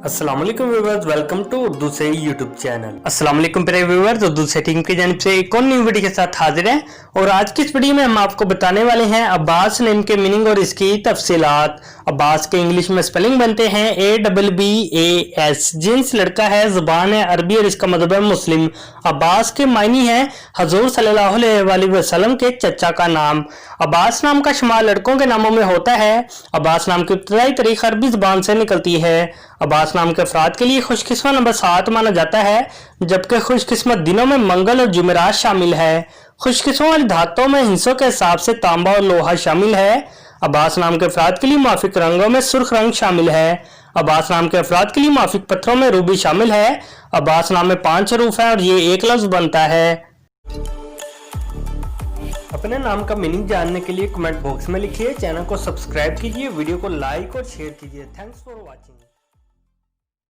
अस्सलाम वालेकुम viewers, welcome to Urdu से यूट्यूब चैनल। अस्सलाम वालेकुम प्यारे व्यूअर्स, उर्दू से टीम की जानिब से एक और न्यू वीडियो के साथ हाजिर हैं। और आज की इस वीडियो में हम आपको बताने वाले हैं अब्बास नेम के मीनिंग और इसकी तफसीलात। अब्बास के इंग्लिश में स्पेलिंग बनते हैं ABBAS। जिन्स लड़का है, जुबान है अरबी और इसका मतलब है मुस्लिम। अब्बास के मायनी है हजूर सल्लल्लाहु अलैहि वसल्लम के चचा का नाम। अब्बास नाम का शुमार लड़कों के नामों में होता है। अब्बास नाम की इब्तदाई तारीख अरबी जुबान से निकलती है। अब्बास नाम के अफराद के लिए खुशकिस्मत नंबर 7 माना जाता है, जबकि खुशकिस्मत दिनों में मंगल और जुमेरात शामिल है। खुशकिस्मत वाली धातुओं में हिस्सों के हिसाब से तांबा और लोहा शामिल है। अब्बास नाम के अफराद के लिए माफिक रंगों में सुर्ख रंग शामिल है। अब्बास नाम के अफराद के लिए माफिक पत्थरों में रूबी शामिल है। अब्बास नाम में 5 हरूफ है और ये एक लफ्ज बनता है। अपने नाम का मीनिंग जानने के लिए कमेंट बॉक्स में लिखिए, चैनल को सब्सक्राइब कीजिए, वीडियो को लाइक और शेयर कीजिए। Thanks for watching.